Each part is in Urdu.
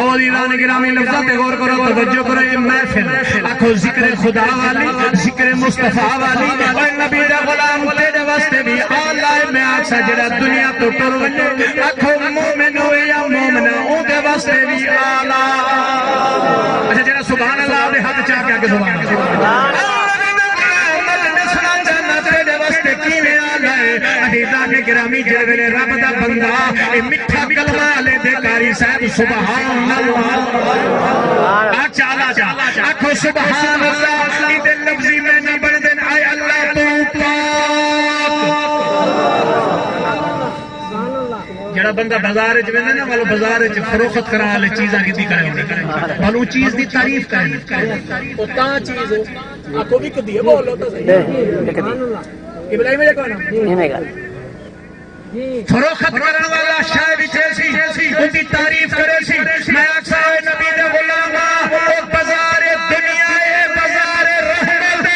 عزیزان گرامی لفظات غور کرو توجہ کرو یہ محفل آکھو ذکر خدا والی ذکر مصطفیٰ والی اور نبی دا غلام تیرے واسطے بھی آلائے میں آکسا جڑا دنیا تو ٹر ونجے آکھو مومن ہوئے یا مومنہ او دے واسطے بھی آلہ اچھا جڑا سبحان اللہ دے حد چاہ کے آگے سبحان اللہ عزیزان گرامی جلوے رب دا بندہ اے مٹھا کلمہ لے دے کاری صاحب سبحان اللہ آچالا جا آکھو سبحان اللہ ایدے لفظی میں نہ بڑھ دین آئے اللہ تو پاک جڑا بندہ بازار چ ویندے نا والو بازار چ فروخت کرا لے چیزاں کیتی کرے والو چیز دی تعریف کرے او تا چیز آکھو بھی کدی بولو تو صحیح سبحان اللہ ابراہیم علیہ کہنا فروخت کرنے والا شاید چیسی ان کی تعریف کرے سی میں اکسا نبی دے غلامہ اور بازار دنیا ہے بازار رحمت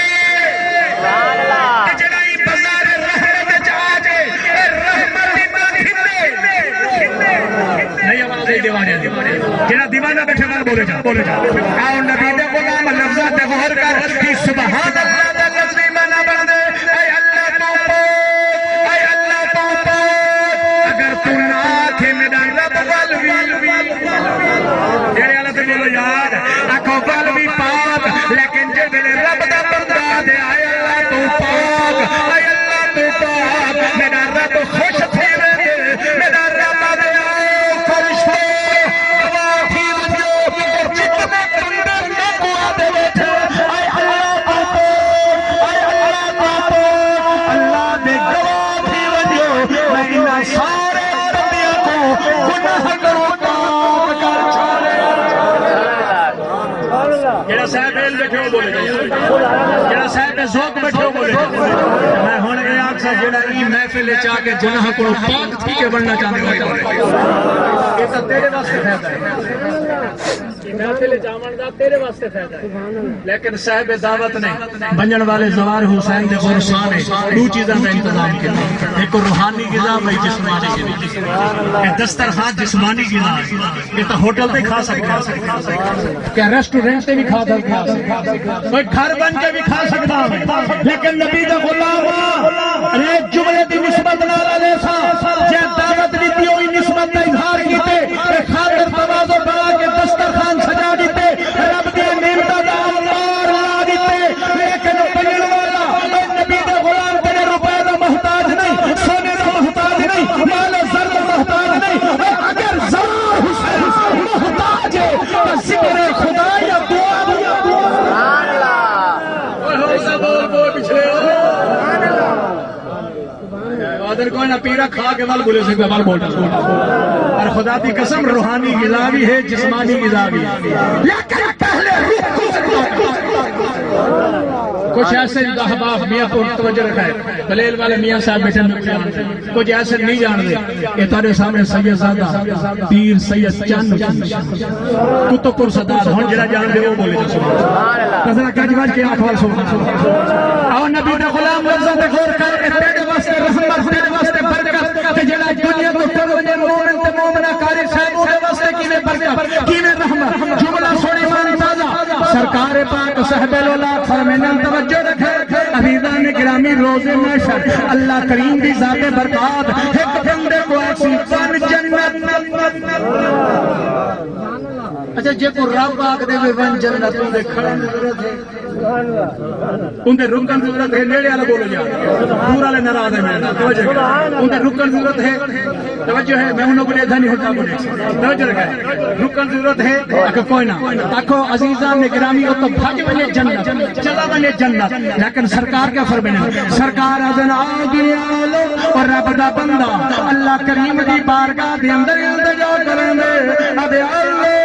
جنہی بازار رحمت آجے رحمت کھنے نہیں آواز ہے دیوانے جنہ دیوانہ بیٹھے گا بولے جا آؤ نبی دے غلام لفظات غور کر کہ سبحان اللہ دے لفظی میں نہ بن دے اے اللہ تو اگر تو نہ آکھے میرا رب والوی جڑے اللہ تے بولو یاد آکھو والوی پاک لیکن جے میرے رب دا بندہ دے اے اللہ تو پاک میرا رب خوش تھے میرا رب دے آؤ فرشتے واقعی وجو جتنے بندے نکو آدھے بیٹھے اے اللہ تو اللہ دے گواہ بھی وجو میں انہا سارے بندیاں کو گناہ کرو پاک کر چھاڑے جڑا صاحب ایل بیٹھے ہو بولے جڑا صاحب ذوق بیٹھے ہو بولے میں ہونے کے آگ سے جڑا ای محفل چاہ کے گناہ کرو پاک تھی کے بڑھنا چاہتے ہوئے یہ تو تیرے واسطے فیض ہے محفل جامن دا تیرے واسطے فیض ہے لیکن صاحب دعوت نے بنجن والے زوار حسین دے غرسانے دو چیزاں میں انتظام کیا ایک روحانی غذا بھائی جسمانی غذا یہ دسترخوان جسمانی غذا یہ تو ہوٹل تے کھا سکتا کیا ریسٹورنٹ تے بھی کھا سکتا کوئی گھر بن کے بھی کھا سکتا لیکن نبی دا غلام ارے جملے دی نسبت نہ لے سا جے دعوت دیتی ہوئی نسبت دا اظہار کیتے خاطر تواضع بنا کے دسترخوان سجا دیتے رب دی نعمتاں دا انوار لا دیتے لیکن بننے والا نبی دا غلام تیرے روپے دا محتاج نہیں سونے دا محتاج نہیں مال زر دا محتاج نہیں اگر ذرا حسین محتاج ہے تو ذکر خدا یا دعا سبحان اللہ بول پچھلے آدھر کوئی نہ پیرا کھا کے وال بولے سکتے وال بولتا اور خدا دی قسم روحانی غذا بھی ہے جسمانی غذا بھی لیکن پہلے کچھ ایسے احباب میاں کو توجہ رکھا ہے بلیل والے میاں صاحب بیٹھے میں کچھ ایسے نہیں جان دے یہ تارے سامنے سید زادہ پیر سید چند کتب پر صدار ہون جڑا جان دے وہ بولے جو سبحان نظرہ کج بج کے آنکھ وال سبحان اور نبی دا غلام لفظوں تے غور کر کے تیرے واسطے رحمت تیرے واسطے برکت کہ جڑا دنیا کو ٹرنے مومن تے مومنہ کاری صاحب دے واسطے کیویں برکت کیویں رحمت جملہ سوڑی مان تازہ سرکار پاک صاحب الاولاد فرمانا توجہ رکھے عزیزان گرامی روز محشر اللہ کریم دی ذات برکات ایک بندے کو ایسی پن جنت اچھا جے کو رب آگ دے وے ون جنت ان دے کھڑن ضرورت ہے ان دے رکن ضرورت ہے نیڑے والا بولو جا پورا لے ناراض ہے میں توجہ ان دے رکن ضرورت ہے توجہ ہے میں انہوں کو لے دھنی ہوتا بولے توجہ رکھے رکن ضرورت ہے اکھو کوئی نہ اکھو عزیزان گرامی او تو بھاگ بنے جنت چلا بنے جنت لیکن سرکار کیا فرمانا سرکار اذن آگیا لو اور رب دا بندہ اللہ کریم دی بارگاہ دے اندر التجا کریں دے اب اللہ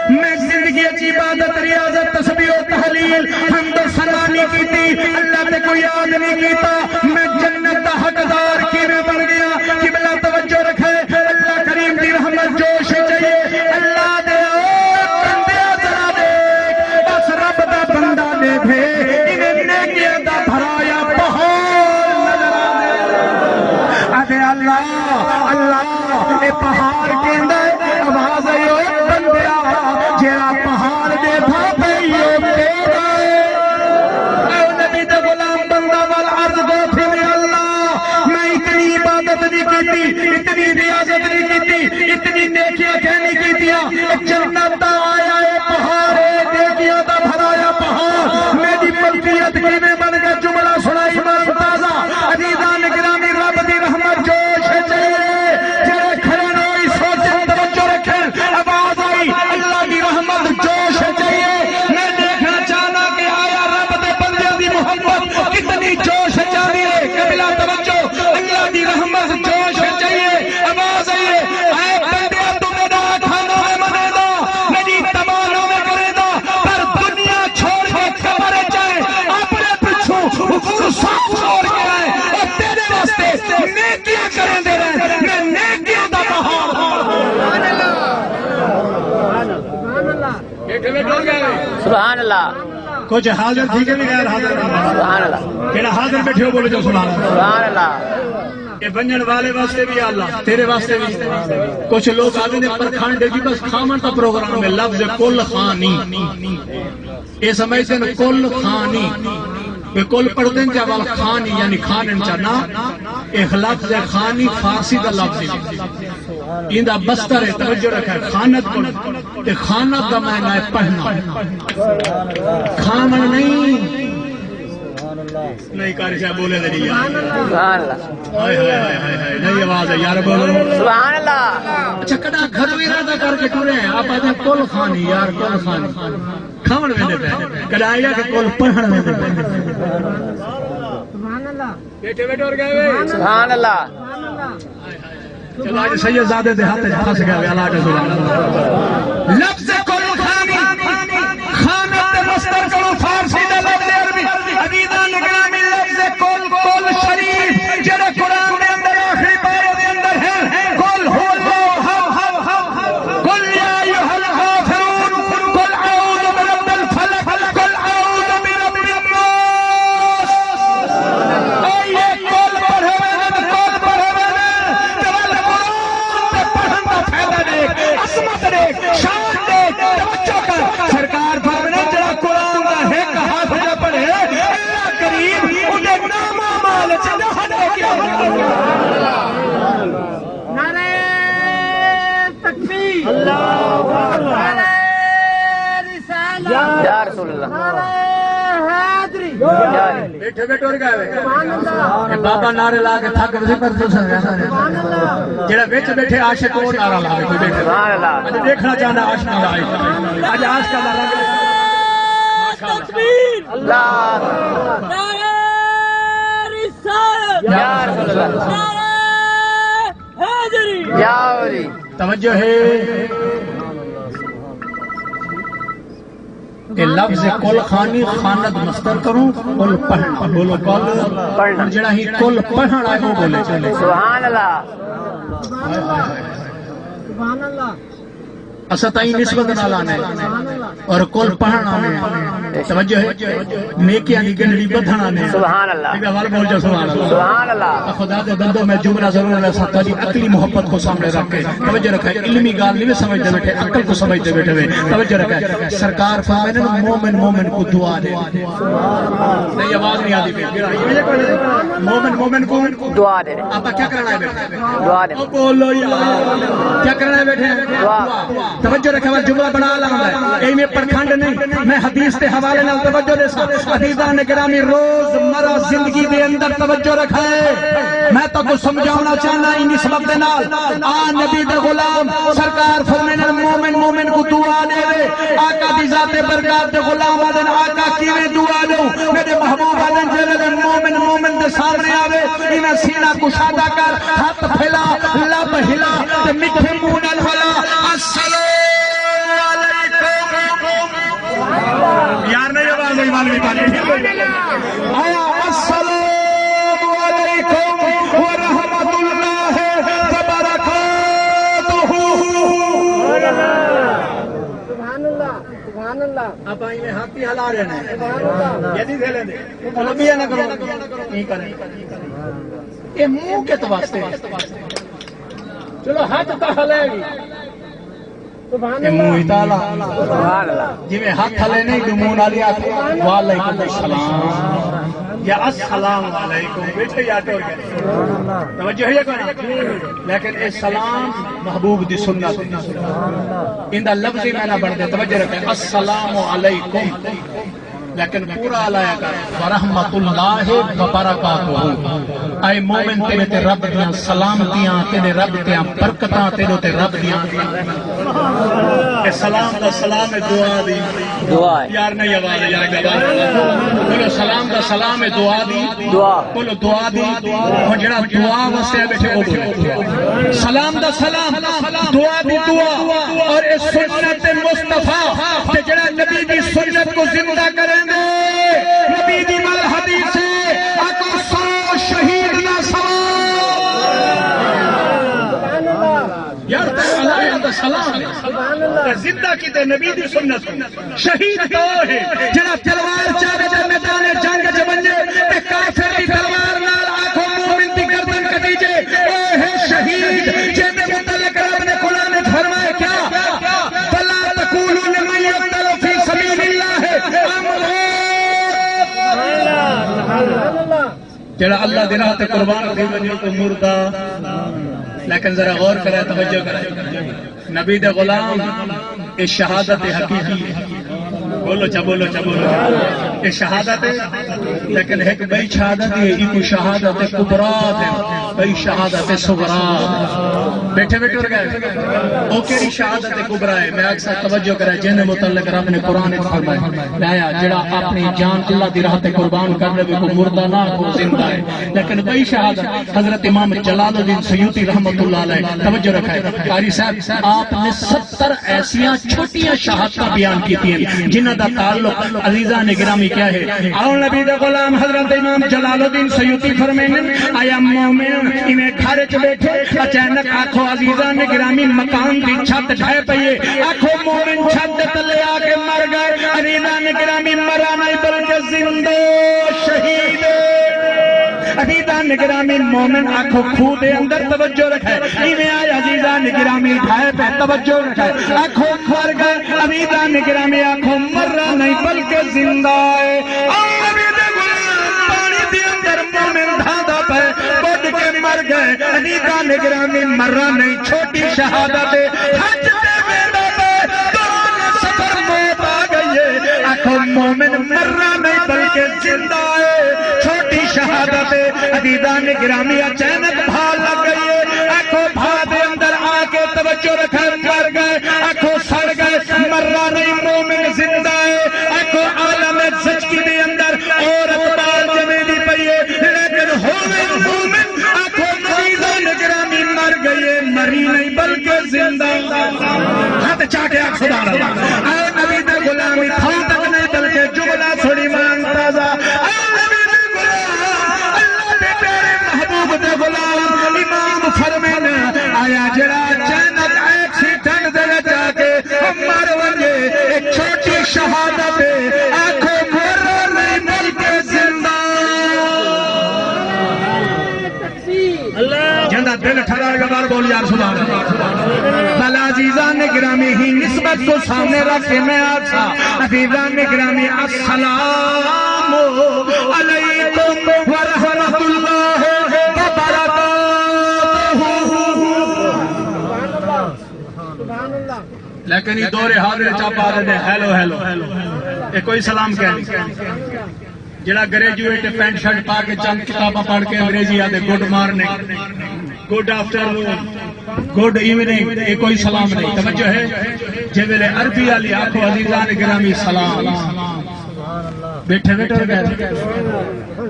میں زندگی اچھی عبادت ریاضت تسبیح و تحلیل حمد و ثنا نہیں کیتی اللہ تے کوئی یاد نہیں کیتا میں جنت دا حقدار کیویں بن گیا قبلہ توجہ رکھے اللہ کریم دی رحمت جوش چاہیے اللہ دے بندے ذرا دے بس رب دا بندہ دے بھے انہیں نیکیاں دا بھرایا پہاڑ نظر آنے اللہ اللہ اے پہاڑ کے اندر سبحان اللہ کچھ حاضر تھی کہ بھی غیر حاضر سبحان اللہ کہڑا حاضر بیٹھے ہو بولے جو سبحان اللہ سبحان اللہ یہ بنجن والے واسطے بھی اللہ تیرے واسطے بھی کچھ لوگ آگے نے پرکھان دے جی بس کھامن تا پروگرام میں لفظ کل خانی یہ سمجھتے ہیں کل خانی کہ کل پڑھتے ہیں جوال خانی یعنی کھانن چانا ایک لفظ خانی فارسی دا لفظ ہے اندہ بستر ہے توجہ رکھا ہے خانت کو تے خانت دا معنی ہے پڑھنا کھامن نہیں کاری صاحب بولے دے نہیں سبحان اللہ ہائے ہائے ہائے ہائے نہیں آواز ہے یار بولو سبحان اللہ اچھا کڑا گھر بھی رہا کر کے ٹورے ہیں آپ آتے ہیں کل خانی یار کل خانی کھامن میں دے پہ کڑا آئیا کہ کل پڑھن میں دے پہ بیٹھے بیٹھے اور گئے سبحان اللہ چلو آج سید زادے دے ہاتھ پھنس گئے اللہ کے سبحان اللہ لفظ کل خانی خانت مصدر کرو فارسی دا لفظ عربی عزیزان نگرامی لفظ کل شریف جڑے قرآن دے اندر آخری پارے دے اندر ہے کل ہو قل یا ایھا الکافرون قل اعوذ برب الفلق قل اعوذ برب الناس اے کل پڑھے کل پڑھے جوال قرآن تے پڑھن دا فائدہ دے عظمت دے شان دے توجہ کر سرکار فرمانے جڑا قرآن دا ہے کہا بھجا پڑھے اللہ کریم انہیں نامہ مال چاہا دے کیا نعرہ تکبیر نعرہ رسالہ یا رسول اللہ نعرہ حیدری بیٹھے بیٹھے اور گئے بابا نعرے لا کے تھک رہے پر تو سن جڑا وچ بیٹھے عاشق وہ نعرہ لا کے بیٹھے سبحان اللہ اج دیکھنا چاہنا عاشق دا عاشق اج عاشق دا رنگ تکبیر اللہ نعرہ رسالہ یا رسول اللہ نعرہ حیدری یا علی توجہ ہے کہ لفظ کل خانی خانت مصدر کروں کل پڑھنا بولو کل پڑھنا جڑا ہی کل پڑھنا ہے وہ بولے چلے سبحان اللہ سبحان اللہ اسطائی نسبت نہ لانے اور کل پڑھنا نے توجہ ہے نیکیاں دی گنڑی بدھنا نے سبحان اللہ ایک بار بول جو سبحان اللہ سبحان اللہ خدا دے بندوں میں جملہ ضرور اللہ ساتھ والی عقلی محبت کو سامنے رکھ کے توجہ رکھا ہے علمی گال نہیں سمجھتے بیٹھے عقل کو سمجھتے بیٹھے ہوئے توجہ رکھا ہے سرکار فرمانے مومن مومن کو دعا دے نہیں آواز نہیں آتی مومن کو دعا دے آپ کیا کرنا ہے بیٹھے دعا دے بولو یار کیا کرنا ہے بیٹھے دعا توجہ رکھا ہوا جملہ بنا لگا ہے اے میں پرکھنڈ نہیں میں حدیث تے حوالے نال توجہ دے سا عزیزان گرامی روز مرہ زندگی دے اندر توجہ رکھا ہے میں تو کو سمجھانا چاہنا ان نسبت دے نال آ نبی دے غلام سرکار فرمانے مومن مومن کو دعا دے آقا دی ذات برکات دے غلام آدن آقا کیویں دعا دوں میرے محبوب آدن جلے مومن مومن دے سامنے آوے انہاں سینہ کشادہ کر ہاتھ پھیلا لب ہلا تے میٹھے منہ نال ہلا السلام یار نہیں آواز ایمان بھی پانی آیا السلام علیکم ورحمت اللہ وبرکاتہ سبحان اللہ سبحان اللہ آپ آئی میں ہاتھی ہلا رہے ہیں یہ نہیں دے لیں دے طلبیہ نہ کرو نہیں کریں یہ منہ کے تواسطے چلو ہاتھ تو ہلے گی یہ منہ اتالا سبحان اللہ جی میں ہاتھ ہلے نہیں تو منہ نالی آتی وعلیکم السلام یا السلام علیکم بیٹھے یا تو توجہ ہے کوئی لیکن اے سلام محبوب دی سنت اندہ لفظی میں نہ بڑھ دے توجہ رکھیں السلام علیکم لیکن پورا علیہ کا ورحمت اللہ وبرکاتہ اے مومن تیرے تے رب دیاں سلامتیاں تیرے رب دیاں برکتاں تیرے تے رب دیاں اے سلام دا سلام دعا دی دعا یار نہیں آواز ہے یار گبار بولو سلام دا سلام دعا دی دعا بولو دعا دی اور جڑا دعا واسطے بیٹھے وہ بولو سلام دا سلام دعا دی دعا اور اس سنت مصطفیٰ کہ جڑا نبی دی سنت کو زندہ کریں دے نبی دی مل حدیث ہے آقا سو شہید نہ سو یار تے علیہ دا سلام وسلم زندہ کی تے نبی دی سنت شہید تو ہے جڑا تلوار چاہے تے میدان جنگ وچ بنجے تے کافر دی تلوار نال آنکھوں مومن دی گردن کٹی جے اے ہے شہید جے دے متعلق رب نے قرآن میں فرمایا کیا فلا تقولوا لمن يقتل في سبيل الله اموات جڑا اللہ دی راہ تے قربان تھی وجہ تو مردہ لیکن ذرا غور کرے توجہ کرے نبی دے غلام اے شہادت حقیقی ہے بولو چا بولو چا بولو اے شہادت ہے لیکن ایک بئی شہادت ہے ایک شہادت کبرا ہے بئی شہادت صغرا بیٹھے بیٹھے ہو گئے او کیڑی شہادت کبرا ہے میں اکثر توجہ کرے جن متعلق رب نے قرآن میں فرمایا لایا جڑا اپنی جان اللہ دی راہ تے قربان کرنے کو مردہ نہ کو زندہ ہے لیکن بئی شہادت حضرت امام جلال الدین سیوطی رحمۃ اللہ علیہ توجہ رکھے قاری صاحب آپ نے 70 ایسیاں چھوٹیاں شہادتیں بیان کی ہیں جنہاں دا تعلق عزیزان گرامی کیا ہے اور نبی دے غلام حضرت امام جلال الدین سیوطی فرمائیں آیا مومن انہیں گھر چ بیٹھے اچانک آنکھو عزیزان گرامی مکان دی چھت ڈھائے پئیے آنکھو مومن چھت تلے آ کے مر گئے عزیزان گرامی مرا نہیں بلکہ زندہ شہید عزیزان گرامی مومن آنکھو کھو دے اندر توجہ رکھے ایویں آیا عزیزان گرامی ڈھائے پہ توجہ رکھے آنکھو مر گئے عزیزان گرامی آنکھو مرا نہیں بلکہ زندہ ہے پانی دے اندر مومن دھادا پہ بڑھ کے مر گئے عزیزان گرامی مرا نہیں چھوٹی شہادت حج دے میدان پہ دوران سفر موت آ گئی ہے آنکھو مومن مرا نہیں بلکہ زندہ ہے چھوٹی شہادت عزیزان گرامی اچانک بھا لگ گئی ہے آنکھوں بھا دے اندر آ کے توجہ رکھے مر گئے آنکھوں سڑ گئے مرا نہیں مومن زندہ ہے آنکھوں عالم زچگی دے اندر عورت بال جمے دی پئیے لیکن مومن آنکھوں عزیزان گرامی مر گئی ہے مری نہیں بلکہ زندہ ہاتھ چاٹے آنکھ سبحان اللہ اے نبی دے غلامی تھا تک نہیں بلکہ جملہ تھوڑی مان تازہ غلام امام فرمینا آیا جڑا جنت ایکسیڈنٹ دے جا کے مر ونجے ایک چھوٹی شہادت آنکھوں مرا نہیں بلکہ زندہ جندہ دل ٹھہرا گا بار بول یار سبحان اللہ بل عزیزان گرامی ہی نسبت کو سامنے رکھ کے میں آتا عزیزان گرامی السلام علیکم ورحمۃ اللہ لیکن یہ دور حاضر چاپا رہے ہیں ہیلو ہیلو یہ کوئی سلام کہنے جڑا گریجویٹ پینٹ شرٹ پا کے چند کتاباں پڑھ کے انگریزی آتے good morning good afternoon good evening یہ کوئی سلام نہیں توجہ ہے جے میرے عربی والی آنکھوں عزیزان گرامی سلام بیٹھے بیٹھے گئے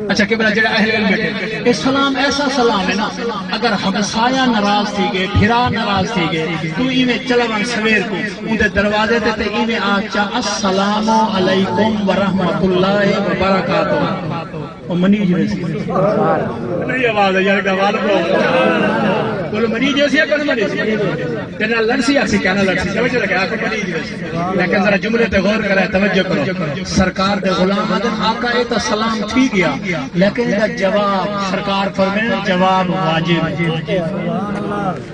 اچھا کبرا جڑا اہل علم بیٹھے یہ سلام ایسا سلام ہے نا اگر ہمسایہ ناراض تھی گئے پھرا ناراض تھی گئے تو ایویں چلوان سویر کو اندے دروازے تے ایویں آچا السلام علیکم ورحمۃ اللہ وبرکاتہ وہ منی جیسی نہیں آواز ہے یار گوال کو بولو منی جیسی ہے کون منی جیسی کہنا لڑسی آسی کہنا لڑسی توجہ رکھے آنکھ منی جیسی لیکن ذرا جملے تے غور کرے توجہ کرو سرکار دے غلام آدم آقا اے تا سلام تھی گیا لیکن دا جواب سرکار فرمائے جواب واجب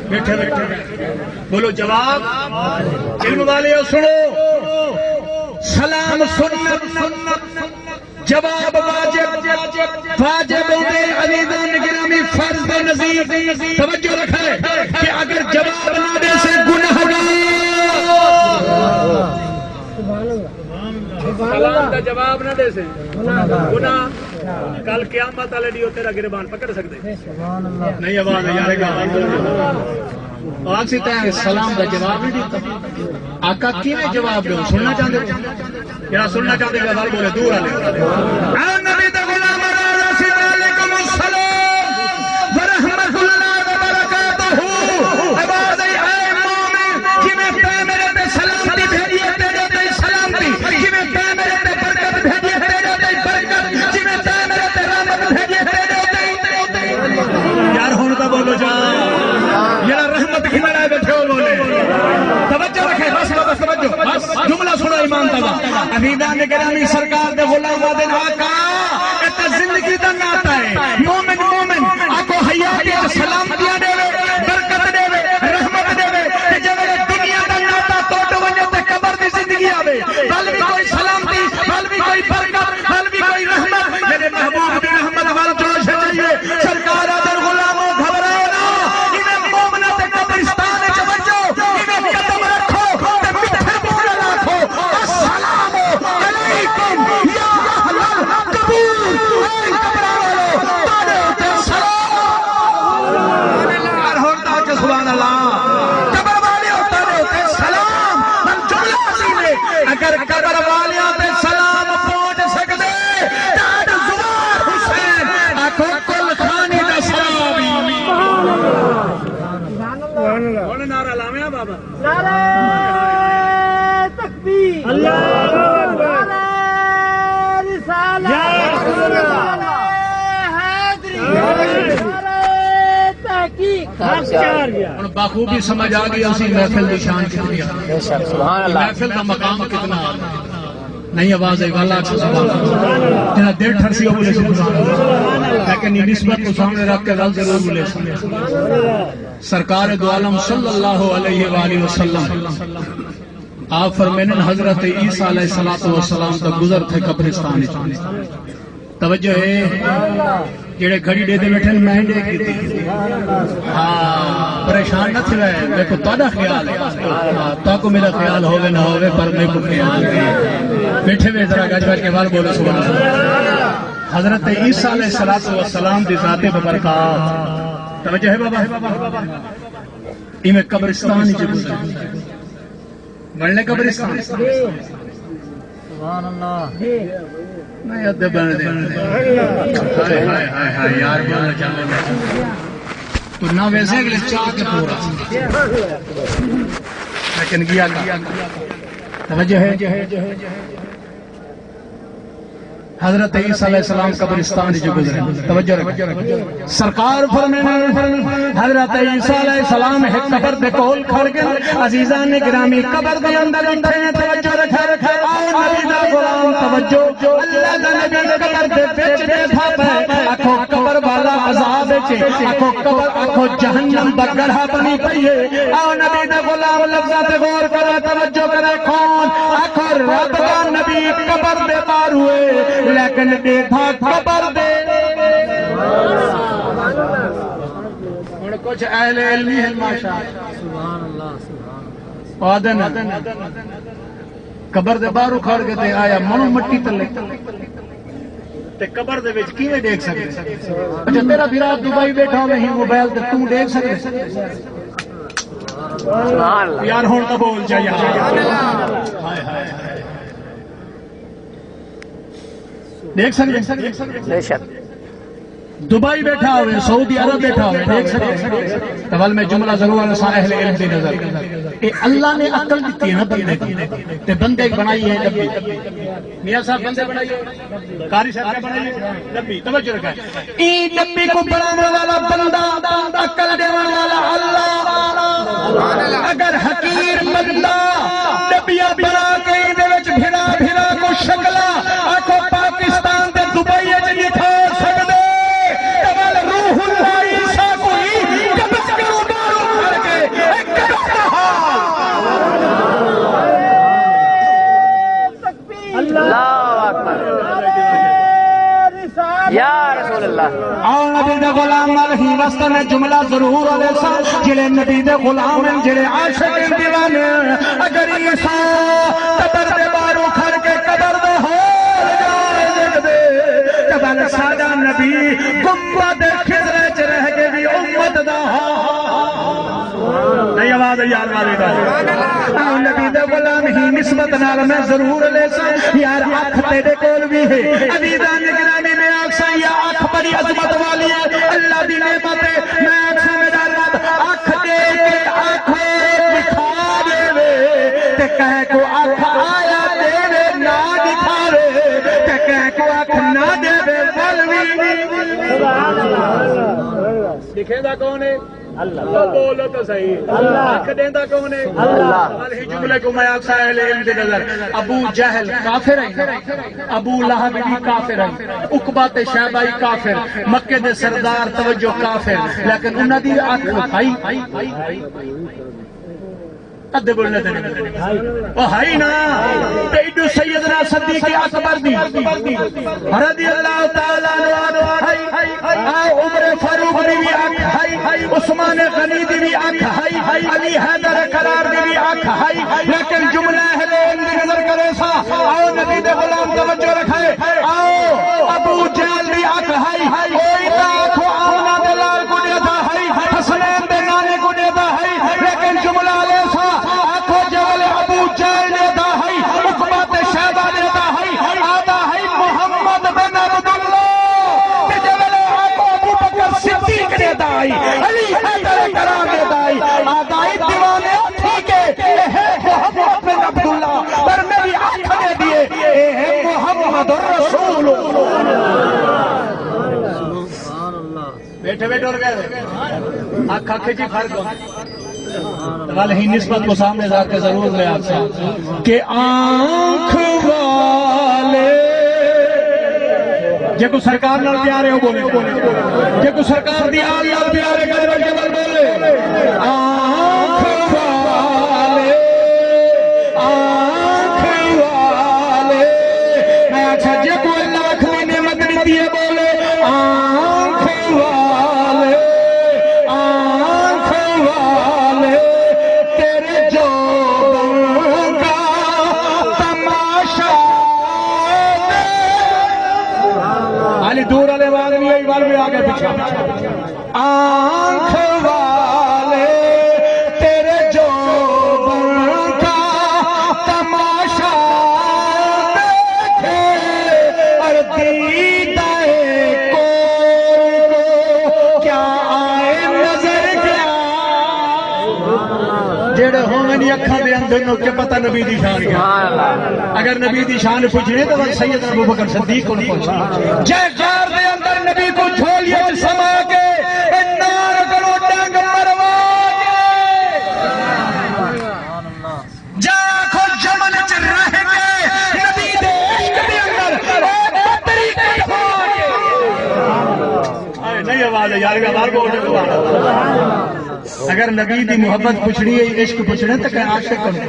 بیٹھے بیٹھے بولو جواب علم والے سنو سلام سنت جواب واجب واجب ہوتے عزیزان گرامی فرض نظیر توجہ رکھے کہ اگر جواب نہ دے سے گناہ سلام کا جواب نہ دے سے گناہ کل قیامت والے لیے تیرا گربان پکڑ سکتے نہیں آواز یار گا آگ سے تاں سلام کا جواب نہیں دیتا آقا کیویں جواب دو سننا چاہتے ہو کیا سننا چاہتے ہو بات بولے دور والے نبی دا غلام رسول علیکم السلام ورحمۃ اللہ وبرکاتہ عباد اے مومن جویں تے میرے تے سلام دی بھیجیے تیرے تے سلام دی جویں تے میرے تے برکت بھیجیے تیرے تے برکت جویں تے میرے تے رحمت بھیجیے تیرے تے یار ہن تا بولو جا یہ رحمت کھڑا بیٹھے ہو بولے عزیزان گرامی سرکار دے غلام وادن آقا ایتا زندگی دا ناتا ہے مومن مومن آکو حیاتی سلامتیاں دے وے برکت دے وے رحمت دے وے جب دنیا دا ناتا توڑ ونجے تے قبر دی زندگی آوے بل بھی کوئی سلامتی بل بھی کوئی برکت بل بھی کوئی رحمت میرے محبوب دی رحمت والا جوش چاہیے سرکار آدر غلاموں گھبراؤ نا انہیں مومنہ تے قبرستان چوجو انہیں قدم رکھو تے مٹھے بولا رکھو السلام علیکم یا اہل القبور اے قبراوالو تاڑے ہوتے سلام یار ہوتا کہ سبحان اللہ قبر والے ہوتا ہوتے سلام ہم جملہ سینے اگر قبر والے ہوتے سلام پہنچ سکتے تاڑ زبار حسین آکھو کل خانی دا سلام کون نعرہ لامیاں بابا نعرہ تکبیر اللہ اکبر نعرہ رسالت نعرہ حیدری نعرہ تحقیق اور بخوبی سمجھ آگئی اسی محفل دی شان کتنی ہے سبحان اللہ محفل کا مقام کتنا ہے نہیں آواز ہے واللہ اچھا سبحان اللہ جنہا دیر ٹھرسی ہو بولے سبحان اللہ لیکن یہ نسبت کو سامنے رکھ کے غلط ضرور بولے سرکار دو عالم صلی اللہ علیہ وآلہ وسلم آپ فرمینن حضرت عیسیٰ علیہ السلام تک گزر تھے قبرستان توجہ ہے جڑے گھڑی دے دے بیٹھے میں دے کی تھی پریشان نہ تھی رہے میں کو تادہ خیال ہے تا کو میرا خیال ہوگے نہ ہوگے پر میں کو خیال ہے بیٹھے میں ذرا گج بج کے بار بولے سبحان اللہ حضرت عیسیٰ علیہ السلام دی ذات ببرکات توجہ ہے بابا میں قبرستان ہی جب بڑھنے قبرستان سبحان اللہ میں یاد بن دے ہائے یار بولنا چاہنے تو نہ ویسے اگلے چاہ کے پورا لیکن گیا توجہ ہے حضرت عیسیٰ علیہ السلام قبرستان جو گزرے توجہ رکھیں سرکار فرمینا حضرت عیسیٰ علیہ السلام ایک قبر پہ کول کھڑ گئے عزیزان گرامی قبر دے اندر اٹھے ہیں توجہ رکھیں آؤ نبی دا غلام توجہ اللہ دا نبی قبر دے بیچ دے تھا پہ اکھو قبر والا عذاب چھے اکھو قبر اکھو جہنم بگڑھا بنی پئیے آؤ نبی دا غلام لفظات غور کرے توجہ کرے کون اکھو رب دا نبی قبر دے پار ہوئے لیکن دیکھا قبر دے اور کچھ اہل علمی ہے ماشاء اللہ قبر دے باہر اکھڑ کے تے آیا منو مٹی تلے تے قبر دے وچ کیویں دیکھ سکے اچھا تیرا بھرا دبئی بیٹھا نہیں موبائل تے تو دیکھ سکے یار ہن تو بول جا یار ہائے ہائے دیکھ سکتے بے شک دبئی بیٹھا ہوئے سعودی عرب بیٹھا ہوئے دیکھ سکتے تول میں جملہ ضرور نسا اہل علم دی نظر کہ اللہ نے عقل دیتی ہے نا بندے کی تے بندے بنائی ہے ڈبی میاں صاحب بندے بنائی ہے قاری صاحب کیا بنائی ہے ڈبی توجہ رکھیں ای ڈبی کو بنانے والا بندہ عقل دینے والا اللہ اگر حقیر بندہ ڈبیاں بنا کے دے وچ بھرا بھرا کو شکلا آکو پاکستان دے دبئی وچ نہیں ٹھہر سکدے تول روح اللہ عیسیٰ کوئی قبض کرو بارو کر کے ایک قدم رہا اللہ اکبر یا رسول اللہ اور نبی دے غلام علیہ وسلم نے جملہ ضرور علیہ سا جلے نبی دے غلام ہیں جلے عاشق دیوانے اگر عیسیٰ قبر دے بارو کھڑ کے قبر دے ہو جائے دے قبر سادہ نبی گمبد خضرے چ رہ کے بھی امت دا نہیں آواز ہے یار والے دا نبی دے غلام ہی نسبت نال میں ضرور لے سا یار آنکھ تیرے کول بھی ہے عزیزان گرامی میں آنکھ یا آنکھ بڑی عظمت والی ہے اللہ دی نعمت ہے میں آنکھ میرا رب آنکھ دے کے آنکھیں دکھا دے تے کہے کو آنکھ آیا دے نہ دکھا رے تے کہے کو آنکھ نہ دے ولوی دکھے دا کون ہے بولو تو صحیح حق دیندا کون ہے اللہ ہی جملے کو میں اکثر اہل علم دی نظر ابو جہل کافر ہے ابو لہب بھی کافر ہے عقبہ تے شیبہ ہی کافر مکے دے سردار توجہ کافر لیکن انہاں دی اکھ ہائی ادھے بولنے دے وہ ہائی نا پیڈو سیدنا صدیق اکبر دی رضی اللہ تعالیٰ عنہ عمر فاروق دی بھی اکھ ہائی عثمان غنی دی بھی اکھ ہائی علی حیدر قرار دی بھی اکھ ہائی لیکن جملہ اہل علم دی نظر کرے سا آؤ نبی دے غلام توجہ رکھائے آؤ ابو جہل دی اکھ ہائی کوئی تا آنکھو آمنہ دے لال کو دیتا ہائی حسنین دے نانے کو دیتا ہائی لیکن جملہ علیہ سا آنکھو جہل ابو جہل دیتا ہائی عقبہ شہبہ دیتا ہائی آدھا ہائی محمد بن عبداللہ کہ جہل آنکھو ابو بکر صدیق دیتا ہائی علی حیدر قرار دیتا ہائی آدھا ہی دیوانے ٹھیک ہے اے محمد بن عبداللہ پر میری آنکھ نے دیئے اے محمد رسول بیٹھے بیٹھے اور گئے آنکھ آنکھیں جی فرق ہوگی غال ہی نسبت کو سامنے ذات کے ضرور لے آپ سے کہ آنکھ والے جے کو سرکار نال پیارے ہو بولے جے کو سرکار دی آل نال پیارے قدر جبل بولے آنکھ والے میں اچھا جے کو اللہ اکھلی نعمت نہیں دیئے بولے آنکھ والے تیرے جو کا تماشا علی دور والے والے بھی آگے پیچھے آنکھ والے تیرے جو کا تماشا دیکھے اور دیدہ کو کیا آئے نظر کیا جیڑے ہوئے نہیں اکھا دے اندر نو کہ پتہ نبی دی شان کیا اگر نبی دی شان پوچھنے تو سید ابو بکر صدیق کو پوچھنے جے جار دے اندر نبی کو جھولیے سما کے نار کرو ڈنگ مروا کے جا کھو جمل چ رہ کے نبی دے عشق دے اندر اے طریقے کھا کے نہیں آواز ہے یار کا بار بولنے اگر نبی دی محبت پوچھنی ہے عشق پوچھنے تو کہ عاشق کرو